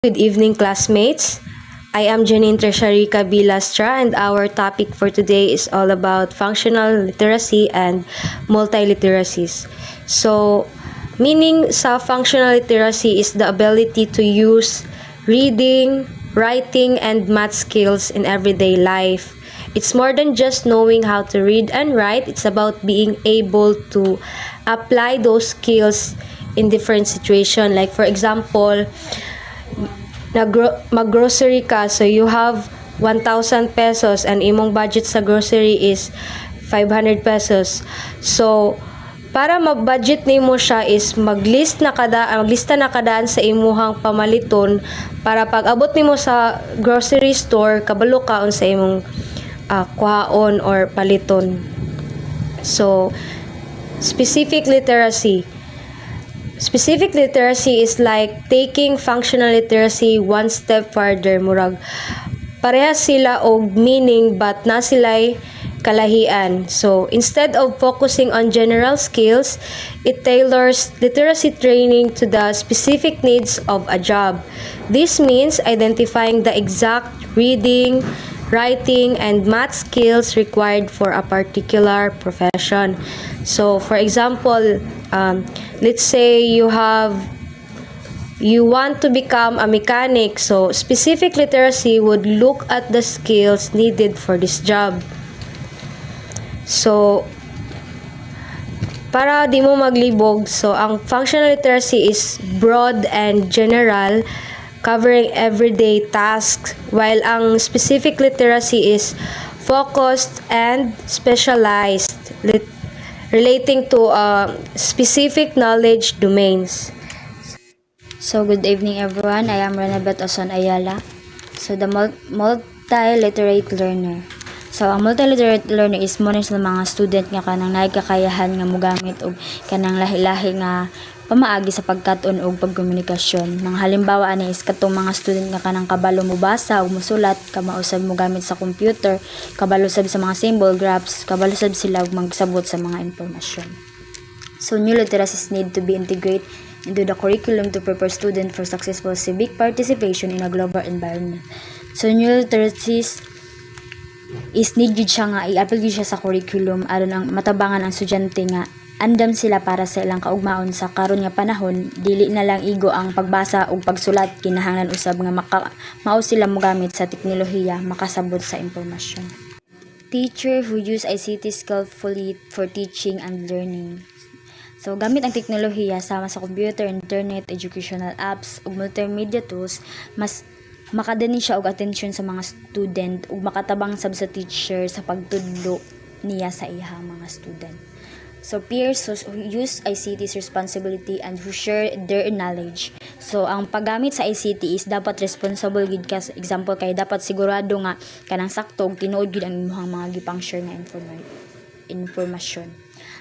Good evening, classmates. I am Janine Tresharika Bilastra, and our topic for today is all about functional literacy and multiliteracies. So, meaning sa functional literacy is the ability to use reading, writing, and math skills in everyday life. It's more than just knowing how to read and write, it's about being able to apply those skills in different situations. Like, for example, mag-grocery ka, so you have 1,000 pesos and imong budget sa grocery is 500 pesos. So, para mag-budget nimo siya is maglista na kadaan sa imuhang pamaliton para pag abot nimo sa grocery store, kabalo kaon sa imong kuhaon or paliton. So, specific literacy is like taking functional literacy one step further. Murag parehas sila og meaning but na sila'y kalahian. So instead of focusing on general skills, it tailors literacy training to the specific needs of a job. This means identifying the exact reading, writing, and math skills required for a particular profession. So for example, let's say you want to become a mechanic, so specific literacy would look at the skills needed for this job. So para di mo maglibog, so ang functional literacy is broad and general, covering everyday tasks, while ang specific literacy is focused and specialized, relating to specific knowledge domains. So, good evening everyone. I am Renabeth Oson Ayala. So, the multiliterate learner. So, ang multiliterate learner is mo sa mga student nga kanang nagkakayahan nga mogamit og kanang lahi-lahi nga pamaagi sa pagkat-on og pagkomunikasyon. Nang halimbawa ani is katong mga student nga kanang kabalo mo basa ug mosulat, kamausab mo gamit sa computer, kabalo sab sa mga symbol graphs, kabalo sab sila og magsabot sa mga impormasyon. So new literacies need to be integrated into the curriculum to prepare students for successful civic participation in a global environment. So new literacies is need gyud siya nga i-apply siya sa curriculum aron ang matabangan ang estudyante nga andam sila para sa ilang kaugmaon sa karon nga panahon. Dili na lang igo ang pagbasa ug pagsulat, kinahanglan usab nga mao sila mogamit sa teknolohiya makasabot sa impormasyon. Teacher who use ICT skillfully for teaching and learning. So gamit ang teknolohiya sama sa computer, internet, educational apps ug multimedia tools, mas makadani siya og atensyon sa mga student ug makatabang sab sa teacher sa pagtudlo niya sa iyang mga student. So peers who use ICT's responsibility and who share their knowledge. So ang paggamit sa ICT is dapat responsible gid ka. Example kay dapat sigurado nga kanang sakto ug tinuod gid ang imong mga gipang-share nga informasyon.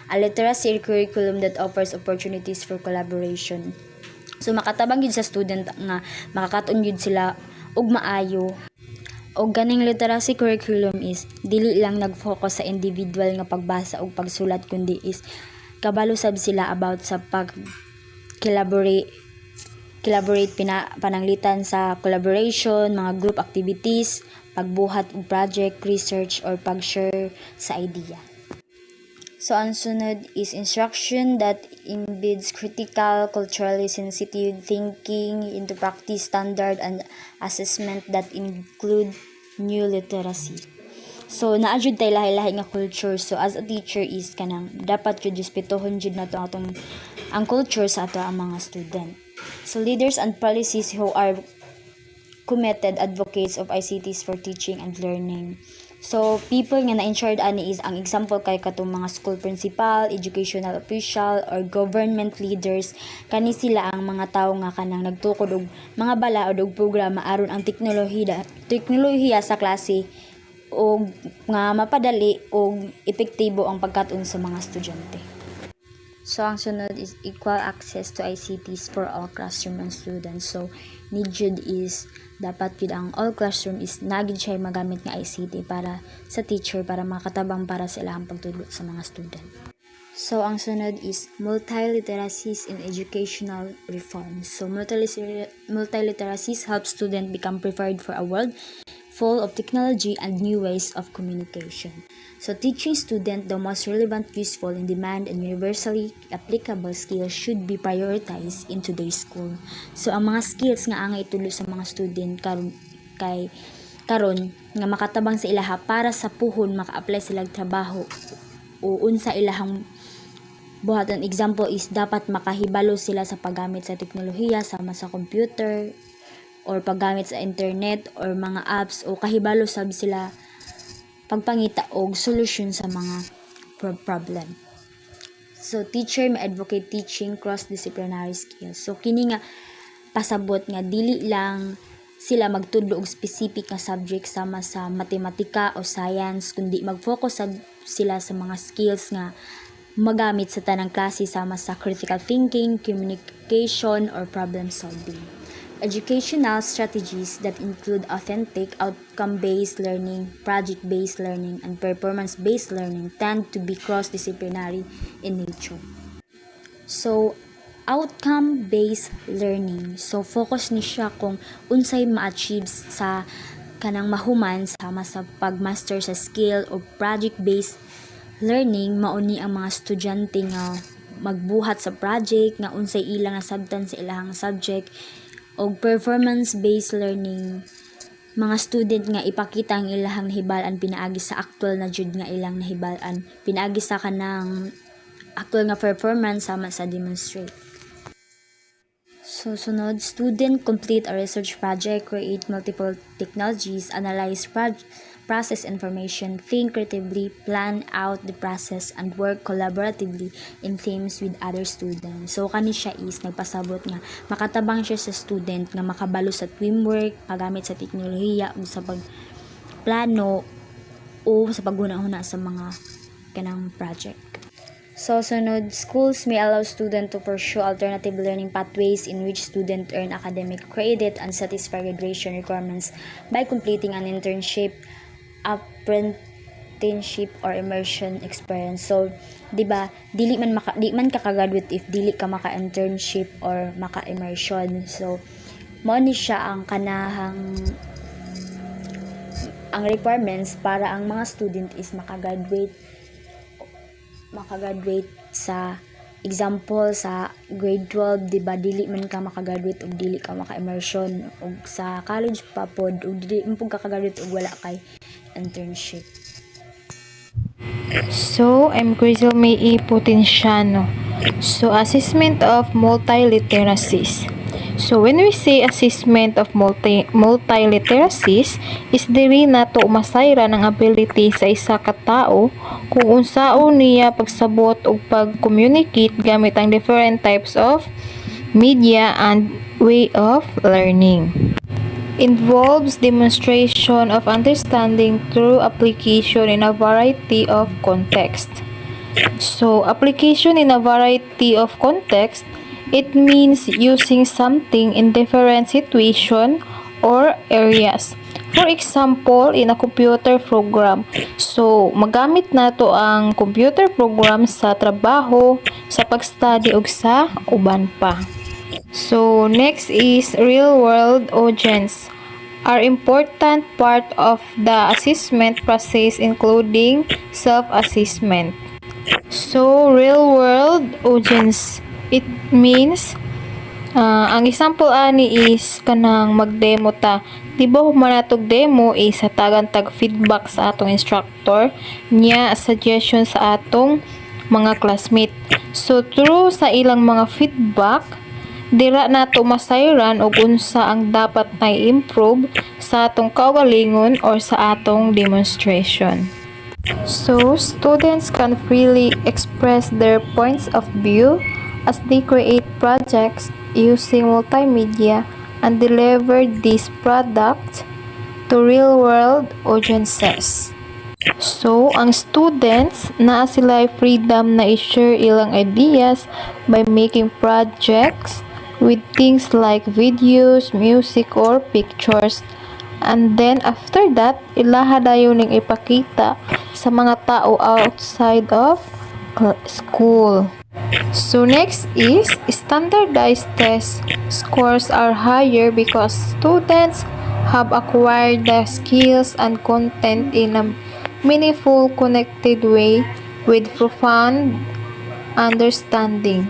A literacy curriculum that offers opportunities for collaboration. So makatabang gid sa student nga makakatun gid sila og maayo. Og ganing literacy curriculum is dili lang nag-focus sa individual nga pagbasa ug pagsulat kundi is kabalo sab sila about sa collaborate pananglitan sa collaboration, mga group activities, pagbuhat og project, research or pag-share sa idea. So ang sunod is instruction that embeds critical, culturally sensitive thinking into practice, standard and assessment that include new literacy. So naadjud tay lahi-lahi nga culture. So as a teacher is kanang dapat jud respetuhon jud nato atong ang culture sa ato ang mga student. So leaders and policies who are committed advocates of ICTs for teaching and learning. So people nga na-in-charge ani is ang example kay katong mga school principal, educational official or government leaders. Kani sila ang mga tawo nga kanang nagtukod og mga balaod og programa aron ang teknolohiya sa klase og nga mapadali og epektibo ang pagkat-on sa mga estudyante. So ang sunod is equal access to ICTs for all classroom and students. So need jud is dapat yun ang all classroom is nagid siya magamit nga ICT para sa teacher para makatabang para sa ilang pagtudlo sa mga student. So, ang sunod is multiliteracies in educational reform. So, multiliteracies help students become prepared for a world full of technology and new ways of communication. So, teaching students the most relevant, useful, in demand, and universally applicable skills should be prioritized in today's school. So, ang mga skills nga ang itulo sa mga student karon nga makatabang sa ilaha para sa puhon maka-apply sila trabaho o unsa ilahang buhaton. Example is dapat makahibalo sila sa paggamit sa teknolohiya sama sa computer or paggamit sa internet or mga apps o kahibalo sab sila pagpangita og solusyon sa mga problem. So teacher may advocate teaching cross-disciplinary skills. So kini nga pasabot nga dili lang sila magtudlo og specific nga subject sama sa matematika o science, kundi mag-focus sila sa mga skills nga magamit sa tanang klase sama sa critical thinking, communication, or problem solving. Educational strategies that include authentic, outcome-based learning, project-based learning, and performance-based learning tend to be cross-disciplinary in nature. So, outcome-based learning. So, focus ni siya kung unsay ma-achieve sa kanang mahuman sama sa pag-master sa skill o project-based learning. Mauni ang mga estudyante nga magbuhat sa project nga unsay ilang nasabtan sa ilahang subject. O performance-based learning, mga student nga ipakita ang ilahang nahibalan pinaagi sa actual na jud nga ilang nahibalan, pinaagi sa kanang actual nga performance sama sa demonstrate. So sunod, student complete a research project, create multiple technologies, analyze process information, think creatively, plan out the process, and work collaboratively in teams with other students. So kani siya is nagpasabot nga makatabang siya sa student nga makabalo sa teamwork, paggamit sa teknolohiya ug sa pagplano o sa paghuna-huna sa mga kanang project. So sunod, schools may allow students to pursue alternative learning pathways in which students earn academic credit and satisfy graduation requirements by completing an internship, apprenticeship, or immersion experience. So, di ba, di man ka-graduate if dili ka maka-internship or maka-immersion. So, mo ni siya ang requirements para ang mga student is maka-graduate sa example sa grade 12, di ba, dili man ka maka-graduate ug dili ka maka-immersion, ug sa college pa pod ug dili man pud ka graduate ug wala kay internship. So, I'm Grizel May Potenciano. So, assessment of multiliteracies. So, when we say assessment of multiliteracies, is diri nato umasayra ng ability sa isa ka tawo kung unsaon niya pagsabot o pag-communicate gamit ang different types of media and way of learning. Involves demonstration of understanding through application in a variety of context. So, application in a variety of context, it means using something in different situation or areas. For example, in a computer program. So, magamit nato ang computer program sa trabaho, sa pag-study ug sa uban pa. So, next is real-world audience are important part of the assessment process including self-assessment. So, real-world audience, it means ang example ani is kanang mag-demo ta. Di ba humanatog demo is sa tag feedback sa atong instructor niya, suggestion sa atong mga classmate. So, through sa ilang mga feedback, dira nato masayran og unsa ang dapat na improve sa atong kaugalingon or sa atong demonstration. So, students can freely express their points of view as they create projects using multimedia and deliver these products to real-world audiences. So, ang students naa sila freedom na i-share ilang ideas by making projects with things like videos, music, or pictures. And then, after that, ilaha dayon ning ipakita sa mga tao outside of school. So next is standardized test scores are higher because students have acquired the skills and content in a meaningful, connected way with profound understanding.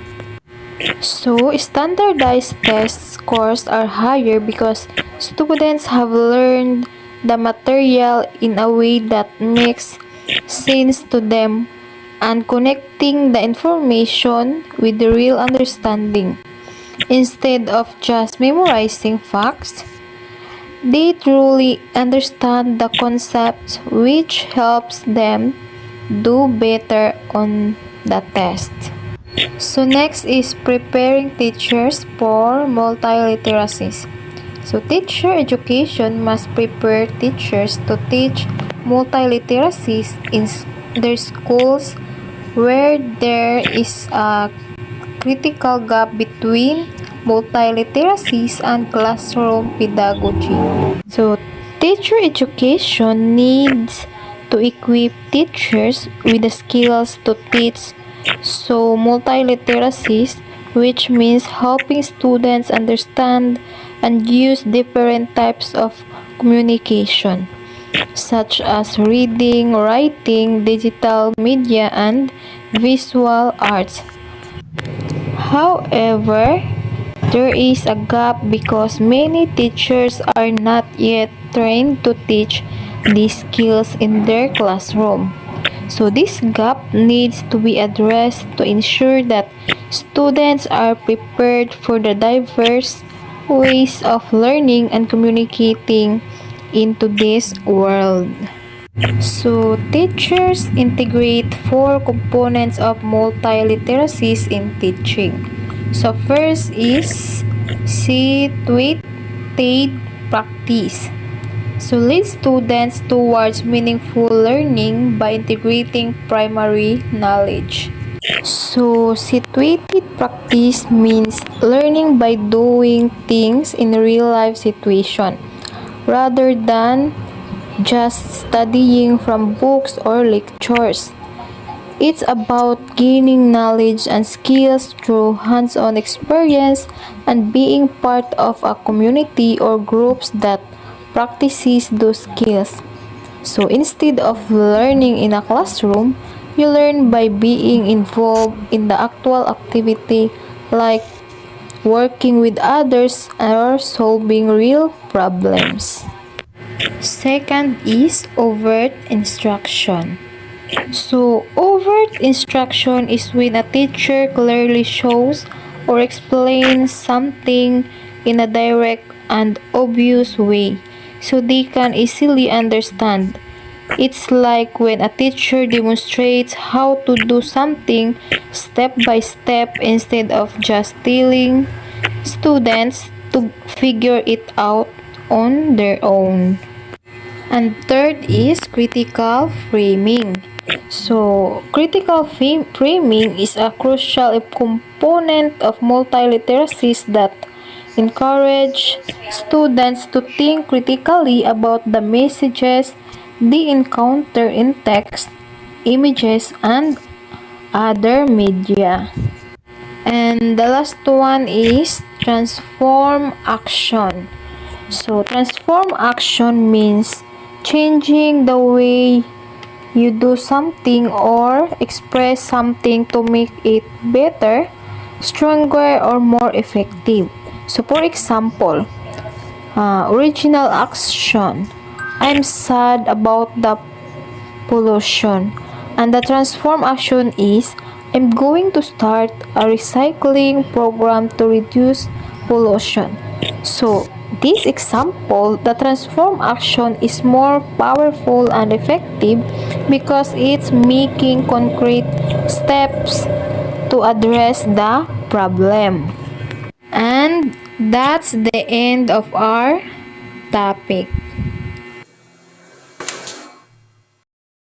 So standardized test scores are higher because students have learned the material in a way that makes sense to them and connecting the information with the real understanding. Instead of just memorizing facts, they truly understand the concepts, which helps them do better on the test. So next is preparing teachers for multiliteracies. So teacher education must prepare teachers to teach multiliteracies in their schools where there is a critical gap between multiliteracies and classroom pedagogy. So, teacher education needs to equip teachers with the skills to teach multiliteracies, which means helping students understand and use different types of communication, such as reading, writing, digital media, and visual arts. However, there is a gap because many teachers are not yet trained to teach these skills in their classroom. So this gap needs to be addressed to ensure that students are prepared for the diverse ways of learning and communicating in today's world. So, teachers integrate four components of multiliteracies in teaching. So, first is situated practice. So, lead students towards meaningful learning by integrating primary knowledge. So, situated practice means learning by doing things in real life situation rather than just studying from books or lectures. It's about gaining knowledge and skills through hands-on experience and being part of a community or groups that practices those skills. So instead of learning in a classroom, you learn by being involved in the actual activity like working with others or solving real problems. Second is overt instruction. So, overt instruction is when a teacher clearly shows or explains something in a direct and obvious way so they can easily understand. It's like when a teacher demonstrates how to do something step by step instead of just telling students to figure it out on their own. And third is critical framing. So, critical framing is a crucial component of multiliteracies that encourage students to think critically about the messages they encounter in text, images, and other media. And the last one is transform action. So, transform action means changing the way you do something or express something to make it better, stronger, or more effective. So, for example, original action. I'm sad about the pollution. And the transform action is I'm going to start a recycling program to reduce pollution. So, this example, the transform action is more powerful and effective because it's making concrete steps to address the problem. And that's the end of our topic.